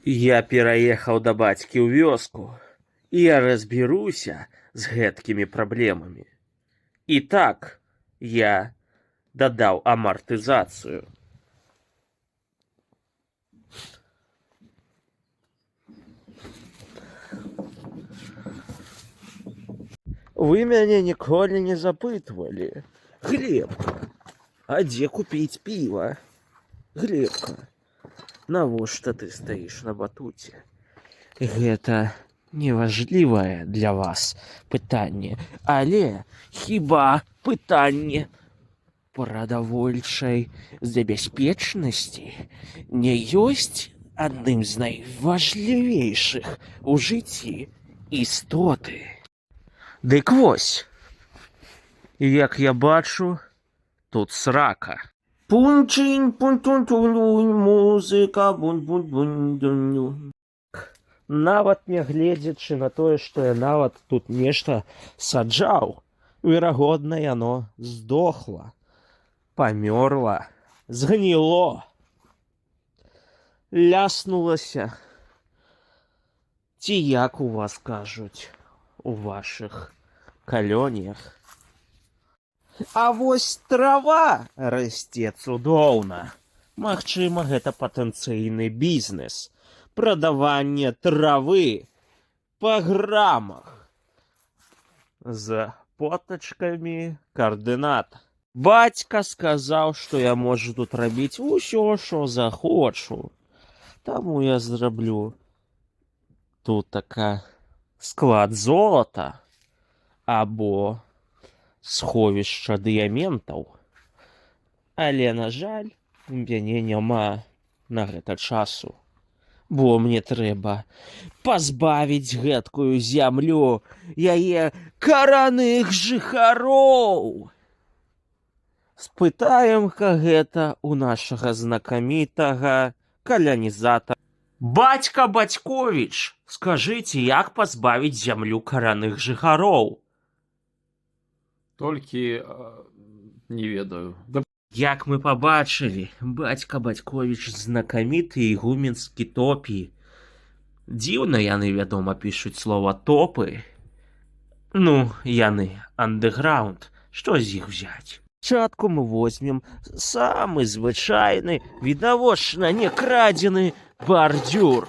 Я пераехаў да бацькі ў вёску, і я разбяруся з гэткімі праблемамі. І так, я дадаў амартызацыю. Вы мяне ніколі не запытвалі. Глебка, а дзе купіць піва? Глебка, навошта ты стаіш на батуце? Гэта неважлівае для вас пытанне, але хіба пытанне прадавольчай забяспечнасці не ёсць адным з найважлівейшых у жыцці істоты? Дык вось, як я бачу, тут срака. Пунчынь, пунь-тун-тунь, музыка, бунь-бунь-бунь-дунь. Нават нягледзячы на тое, што я нават тут нешта саджаў, верагодна, яно здохла, памёрла, згніло, ляснулася. Ці як у вас кажуць у вашых калоніях. А вось трава расце цудоўна. Магчыма, гэта патэнцыйны бізнес. Прадаванне травы па грамах з потачкамі каардынат. Бацька сказаў, што я можу тут рабіць усё, што захочу. Таму я зраблю тут склад золата або сховішча дыяментаў. Але, на жаль, у мяне няма на гэта часу. Бо мне трэба пазбавіць гэткую зямлю яе караных жыхароў. Спытаем-ка гэта у нашага знакамітага калянізатара. Бацька Бацьковіч, скажыце, як пазбавіць зямлю караных жыхароў? Толькі не ведаю. Як мы пабачылі, бацька Бацьковіч знакаміты ігуменскі топі. Дзіўна яны, вядома, пішуць слова топы. Ну, яны андэграунд. Што з іх взяць? Спачатку мы возьмем самы звычайны, відавочна не крадзены бардзюр.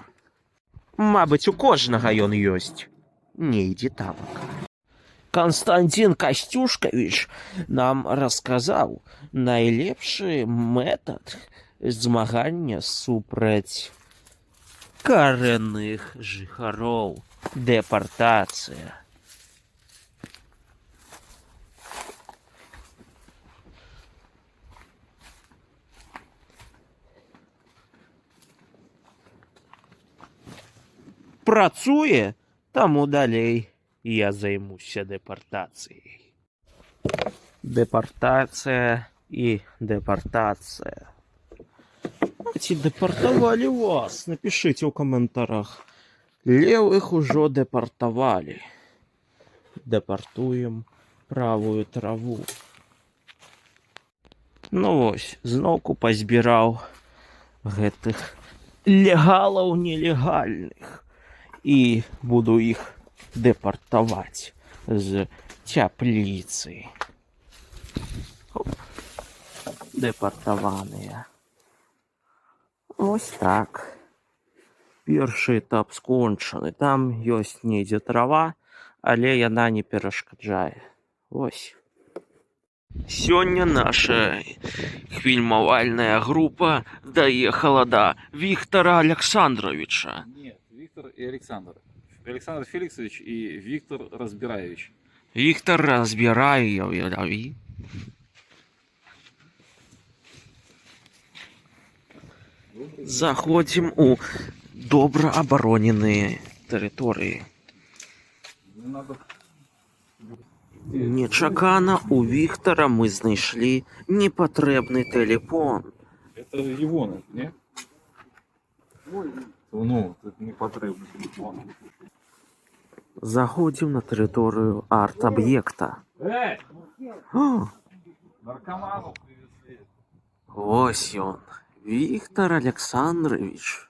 Мабыць, у кожнага ён ёсць. Не ідзі тамака. Константин Костюшкавіч нам расказаў найлепшы метад змагання супраць карэнных жыхароў. Дэпартацыя. Працуе, таму далей я займуся дэпартацыяй. Дэпартацыя і дэпартацыя. Ці дэпартавалі вас? Напішыце ў каментарах. Левых ужо дэпартавалі. Дэпартуем правую траву. Ну вось, зноўку пазбіраў гэтых легалаў нелегальных. І буду іх дэпартаваць з цяпліцы. Дэпартаваныя. Вось так. Першы этап скончаны. Там ёсць недзе трава, але яна не перашкаджае. Вось. Сёння наша фільмавальная група даехала да Віктора Александровича. Нет, Виктор и Александр. Александр Феликсович и Виктор Разбираевич. Віктор Разбираевич. Заходзім у добра абароненыя тэрыторыі. Нечакана у Віктора мы знайшлі непатрэбны тэлефон. Это его, не? Ну, это непотребный телефон. Заходзім на тэрыторыю арт-аб'екта. Наркоманов привезли. Вось ён, Віктор Александрович.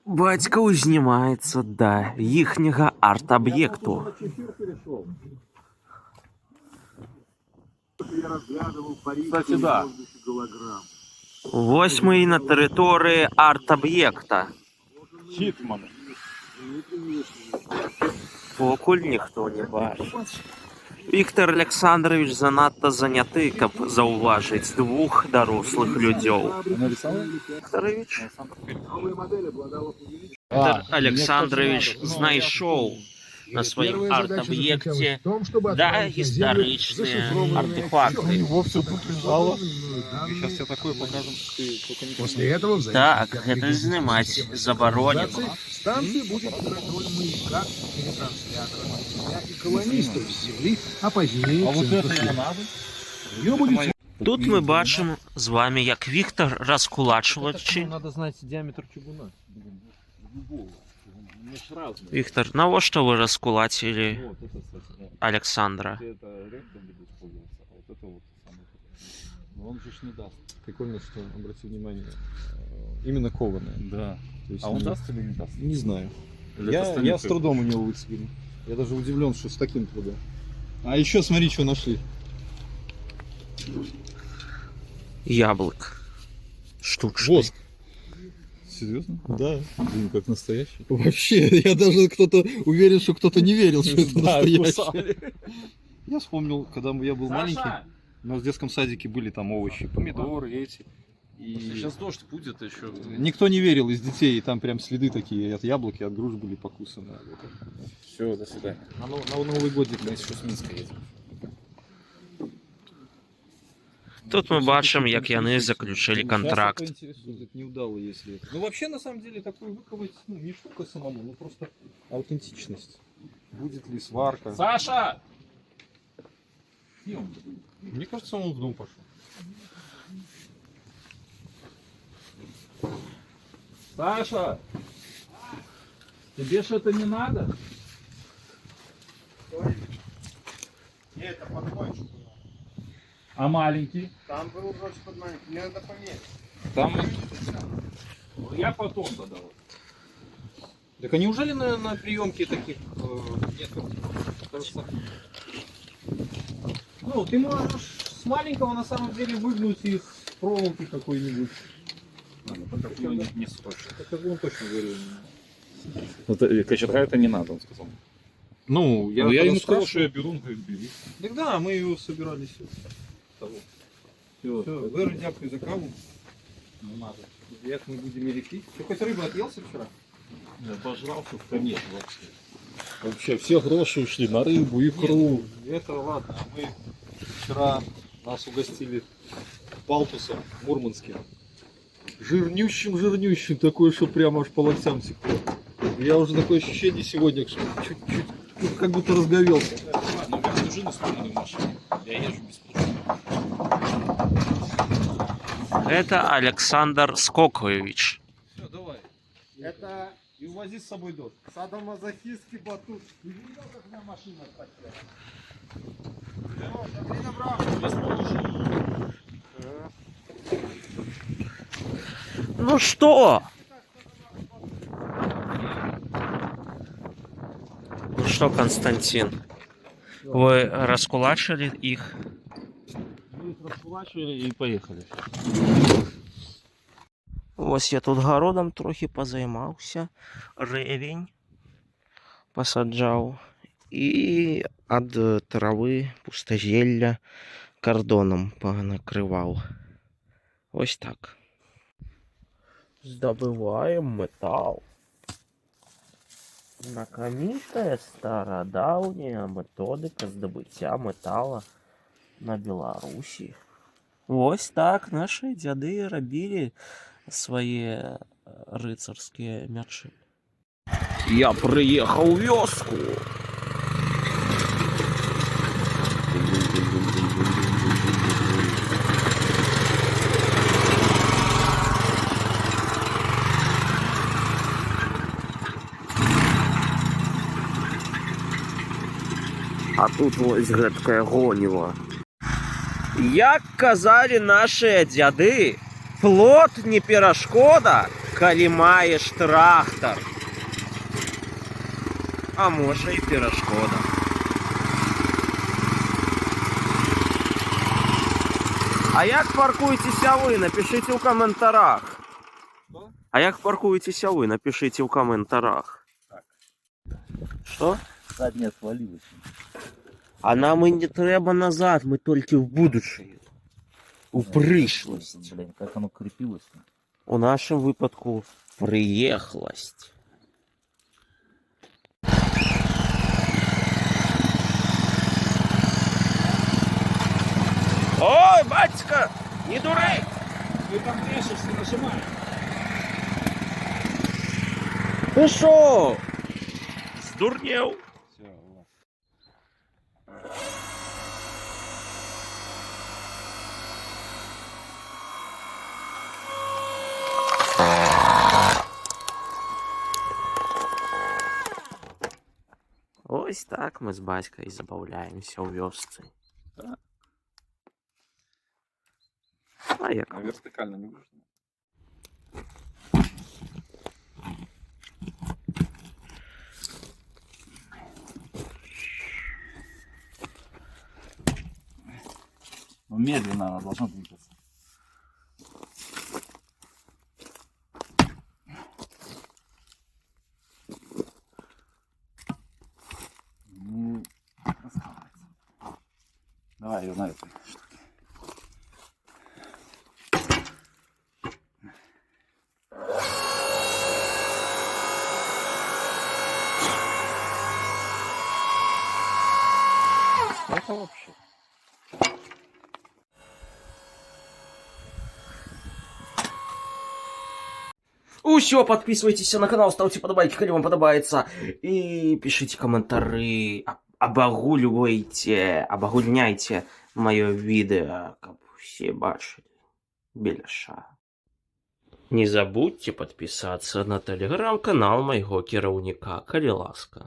Бацька узнімаецца да іхняга арт-аб'екту. Кстати, да. Вось мы і на тэрыторыі арт-аб'екта. Хитман. Покуль ніхто не бачыць. Віктор Александрович занадта заняты, каб заўважыць двух дарослых людзёў. Вікторович? Віктор Александрович знайшоў на сваім арт-аб'екце гістарычныя артефакты. Сейчас я такое покажем. После этого в Так, гэта знімаць забаронена. станции будет роль маяка телетранслятора и колонистов с Земли, а позднее центра надо? Ее будет Тут мы бачым з вами, як Віктор раскулачваючы. Надо знать диаметр чугуна. Віктор, навошта вы раскулацілі Вот это, кстати, Александра? это редко будет использоваться, а вот это вот самое. Но он же ж не даст. Прикольно, что, обрати внимание, именно кованое. Да. То есть А он не- даст или не даст? Не знаю. Или это Я станет с трудом у него выцепил. Я даже удивлен, что с таким трудом. А еще смотри, что нашли. Яблык. Штучный. Воск. Серьезно? Да. Блин, как настоящий. Вообще, я даже кто-то уверен, что кто-то не верил, что это Да, настоящее. кусали. Я вспомнил, когда я был маленький, у нас в детском садике были там овощи, помидоры эти. И Сейчас дождь будет еще. никто не верил из детей, и там прям следы такие от яблоки, от груш были покусаны. Все, до свидания. На Новый год Мы еще с Минска едем. Тут мы бачым, як яны заключылі контракт. Это неудало, если это. Ну вообще на самом деле такой выковать не штука самому, ну просто аутентичность. Будет ли сварка? Саша! Мне кажется, он в дом пошел. Саша! Тебе что-то не надо? Не, это подмойчик. А маленький? Там был вроде подмойчик, мне надо поменять. Там... Я потом додал. Так а неужели на приемке таких нет? Кажется. Ну, ты можешь с маленького на самом деле выгнуть из проволоки какой-нибудь. Не срочно. Это он точно говорил. Кочерга это не надо, он сказал. Ну, Я ему сказал, что я беру, он говорит, бери. Так да, мы его собирались. Все, Вера, дякую за каву. Не надо. Як мы будем ее пить? Ты хоть рыбу отъелся вчера? Я пожрался в конец вообще. Вообще все гроши ушли на рыбу, икру. Это ладно, а мы вчера нас угостили палтусом мурманским. Жирнющим, такое, что прямо аж по локтям текло. Я уже такое ощущение сегодня, что чуть-чуть как будто разговелся. Но у меня пружины сломаны в машине. Я езжу без пружины. Это Александр Скокович. Все, давай. Это И увози с собой дождь. садомазохистский батут. Ты видел, как у меня машина подтянула? Ну что? Ну что, Константин? Вы раскулачили их? Мы их расплачивали и поехали. Ось я тут городом трохи позаймаўся, ревень пасаджаў і ад травы пустазелля кардонам панакрываў. Ось так. Здабываем метал. Знакамітая старадаўняя методыка здабыцця метала на Беларусі. Вось так наши дзяды рабілі свае рыцарскія мячы. Я прыехаў у вёску. А тут вось гэткае гоніва. Як казалі нашыя дзяды, плот не перашкода, калі маеш трактар. А можа і перашкода. А як паркуецеся вы? Напишите ў каментарах. А як паркуецеся вы? Напишите ў каментарах. Что? Задняя свалилась. А нам і не трэба назад, мы толькі в будучыню. У прышласць. Блин, как оно крепилось-то? У нашым выпадку прыехласць. Ой, бацька, не дурэй! Ты там брешешься, нажимай. Ты шо? Здурнеў? Всё, вот. Ось так мы з бацькай забаўляемся ў вёсцы. А як? А вертикально не нужно. Ну, медленно она должна двигаться. Ну, раскалывается. Давай ее на этой штуке. Это вообще. Усё, подписывайтесь на канал, ставьте подобайки, коли вам подобается. И пишите комментарии, обагульняйте мое видео, как все бачили. Беляша. Не забудьте подписаться на телеграм-канал моего кіраўніка, калі ласка.